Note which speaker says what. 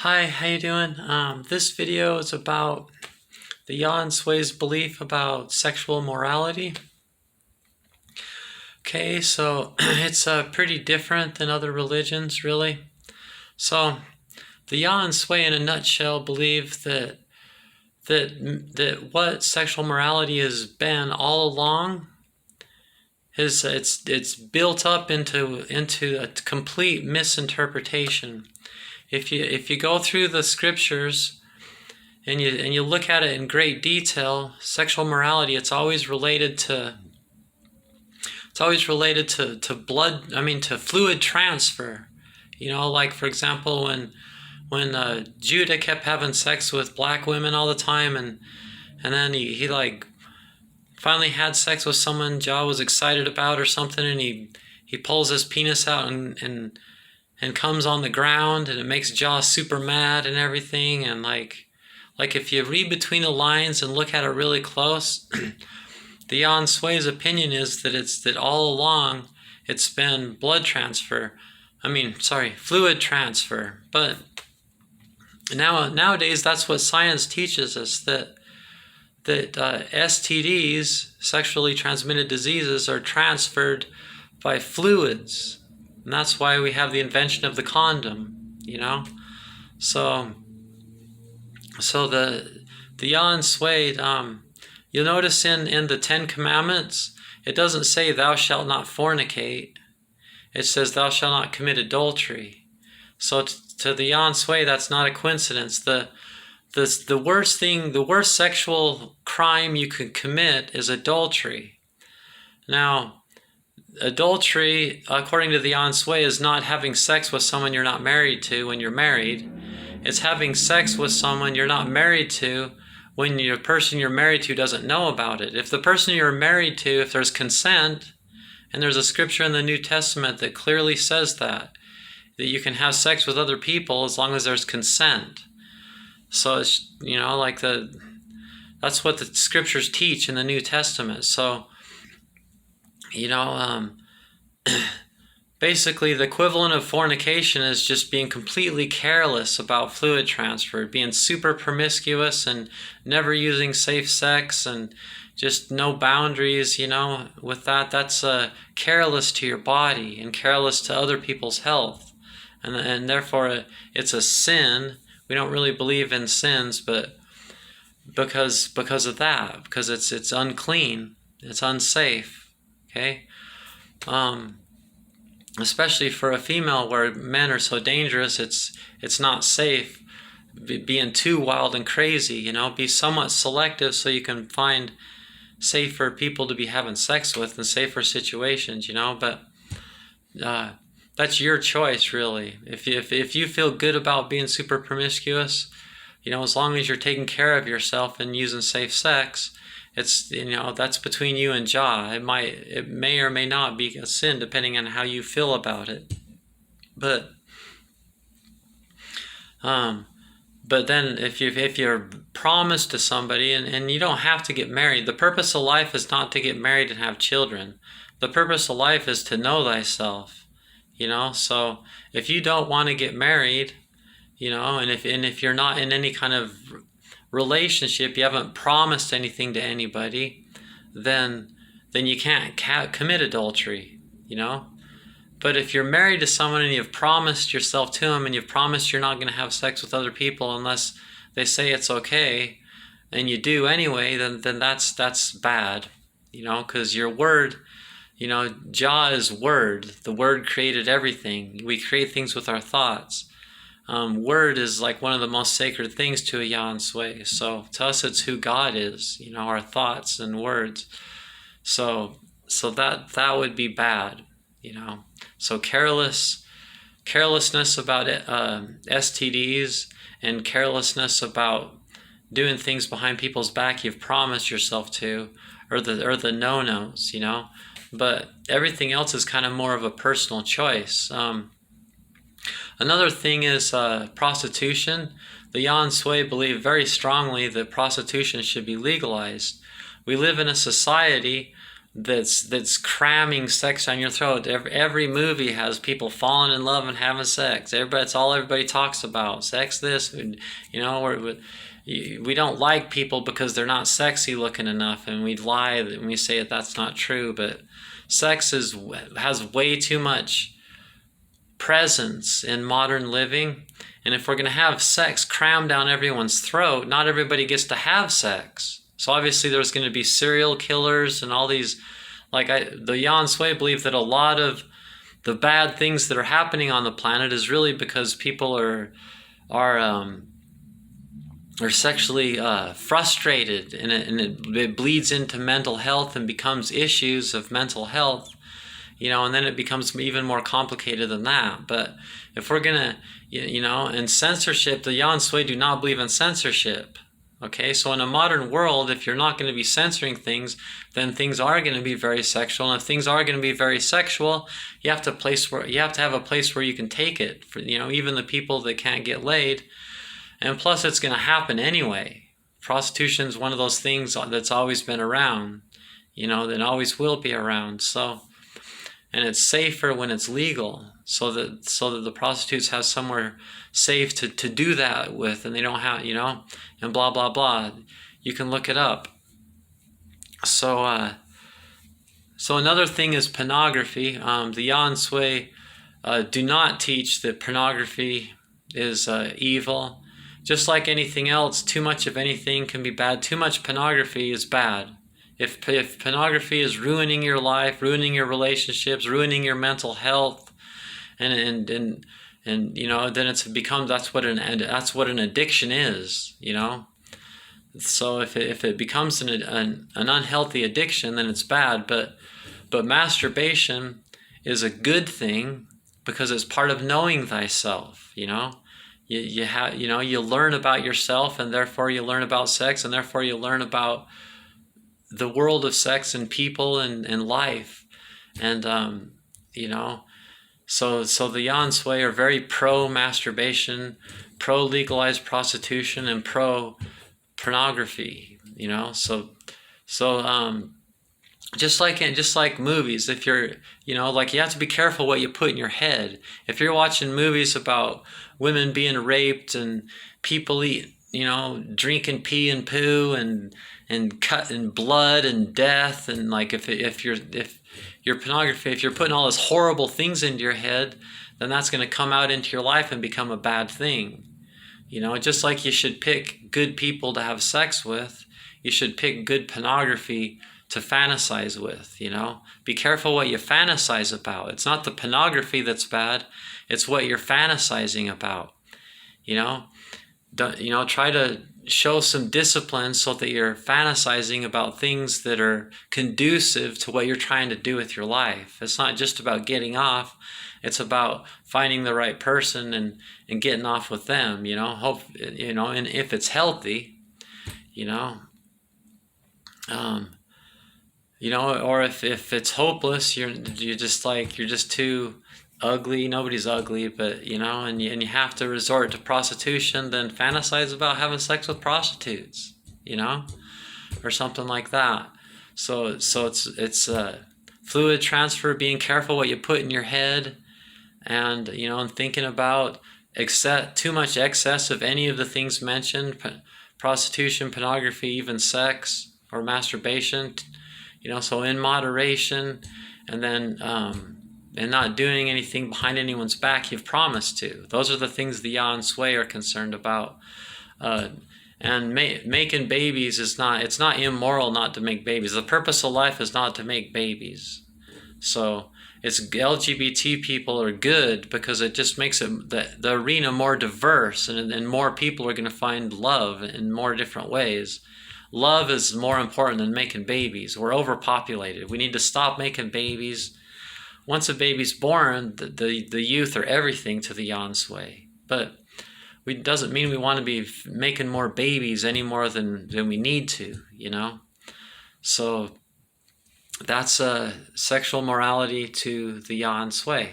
Speaker 1: Hi, how you doing? This video is about the Yahensue's belief about sexual morality. Okay, so it's pretty different than other religions, really. So the Yahensue, in a nutshell, believe that what sexual morality has been all along is it's built up into a complete misinterpretation. If you go through the scriptures and you look at it in great detail, sexual morality, it's always related to blood, to fluid transfer. Like, for example, when Judah kept having sex with black women all the time, and then he like finally had sex with someone Jah was excited about or something, and he pulls his penis out and comes on the ground, and it makes Jah super mad and everything. And like if you read between the lines and look at it really close, the Yansue's opinion is that all along it's been fluid transfer. But nowadays that's what science teaches us, that STDs, sexually transmitted diseases, are transferred by fluids. And that's why we have the invention of the condom, So the Yahensue, you'll notice in the Ten Commandments, it doesn't say thou shalt not fornicate. It says thou shalt not commit adultery. So to the Yahensue, that's not a coincidence. The worst sexual crime you can commit is adultery. Now, adultery, according to the Yahensue, is not having sex with someone you're not married to when you're married. It's having sex with someone you're not married to when the person you're married to doesn't know about it. If the person you're married to, if there's consent, and there's a scripture in the New Testament that clearly says that you can have sex with other people as long as there's consent. So it's, that's what the scriptures teach in the New Testament. So, basically the equivalent of fornication is just being completely careless about fluid transfer, being super promiscuous and never using safe sex and just no boundaries, with that's careless to your body and careless to other people's health. And therefore it's a sin. We don't really believe in sins, but because of that, because it's unclean, it's unsafe, okay? Especially for a female, where men are so dangerous, it's not safe being too wild and crazy. Be somewhat selective so you can find safer people to be having sex with in safer situations. But that's your choice, really. If you feel good about being super promiscuous, as long as you're taking care of yourself and using safe sex, it's, that's between you and Jah. It may or may not be a sin depending on how you feel about it. But then if you're promised to somebody, and you don't have to get married. The purpose of life is not to get married and have children. The purpose of life is to know thyself. So if you don't want to get married, and if you're not in any kind of relationship, you haven't promised anything to anybody, then you can't commit adultery, But if you're married to someone and you've promised yourself to them, and you've promised you're not going to have sex with other people unless they say it's okay, and you do anyway, then that's bad, because your word, Jah is word. The word created everything. We create things with our thoughts. Word is like one of the most sacred things to a Yahensue. So to us, it's who God is, our thoughts and words. So that would be bad, So carelessness about STDs, and carelessness about doing things behind people's back you've promised yourself to, or the no-nos, But everything else is kind of more of a personal choice. Another thing is prostitution. The Yahensue believe very strongly that prostitution should be legalized. We live in a society that's cramming sex down your throat. Every movie has people falling in love and having sex. It's all everybody talks about. Sex this, we don't like people because they're not sexy looking enough, and we lie and we say that that's not true. But sex has way too much presence in modern living. And if we're going to have sex crammed down everyone's throat, not everybody gets to have sex. So obviously there's going to be serial killers and all these, the Yahensue believe that a lot of the bad things that are happening on the planet is really because people are sexually frustrated, and it bleeds into mental health and becomes issues of mental health. And then it becomes even more complicated than that. But if we're going to, and censorship, the Yahensue do not believe in censorship. Okay, so in a modern world, if you're not going to be censoring things, then things are going to be very sexual. And if things are going to be very sexual, you have to have a place where you can take it for, even the people that can't get laid. And plus, it's going to happen anyway. Prostitution is one of those things that's always been around, that always will be around. So. And it's safer when it's legal, so that the prostitutes have somewhere safe to do that with, and they don't have, and blah, blah, blah. You can look it up. So another thing is pornography. The Yahensue do not teach that pornography is evil. Just like anything else, too much of anything can be bad. Too much pornography is bad. If pornography is ruining your life, ruining your relationships, ruining your mental health, and then it's become that's what an addiction is, So if it becomes an unhealthy addiction, then it's bad. But masturbation is a good thing because it's part of knowing thyself. You learn about yourself, and therefore you learn about sex, and therefore you learn about the world of sex and people and life. And so the Yahensue are very pro masturbation, pro legalized prostitution, and pro pornography. Just like movies, if you're you have to be careful what you put in your head. If you're watching movies about women being raped and people drinking pee and poo and cut and blood and death, and if your pornography, if you're putting all those horrible things into your head, then that's going to come out into your life and become a bad thing. Just like you should pick good people to have sex with, you should pick good pornography to fantasize with. Be careful what you fantasize about. It's not the pornography that's bad, it's what you're fantasizing about. Try to show some discipline so that you're fantasizing about things that are conducive to what you're trying to do with your life. It's not just about getting off. It's about finding the right person and getting off with them, hope, and if it's healthy, or if it's hopeless, you're just too ugly. Nobody's ugly, but and you have to resort to prostitution, then fantasize about having sex with prostitutes, or something like that. So it's fluid transfer, being careful what you put in your head, and and thinking about too much excess of any of the things mentioned, prostitution, pornography, even sex or masturbation, so in moderation, and then and not doing anything behind anyone's back you've promised to. Those are the things the Yahensue are concerned about. And making babies it's not immoral not to make babies. The purpose of life is not to make babies. So it's LGBT people are good because it just makes the arena more diverse, and more people are going to find love in more different ways. Love is more important than making babies. We're overpopulated. We need to stop making babies. Once a baby's born, the youth are everything to the Yahensue. But it doesn't mean we want to be making more babies any more than we need to, So that's sexual morality to the Yahensue.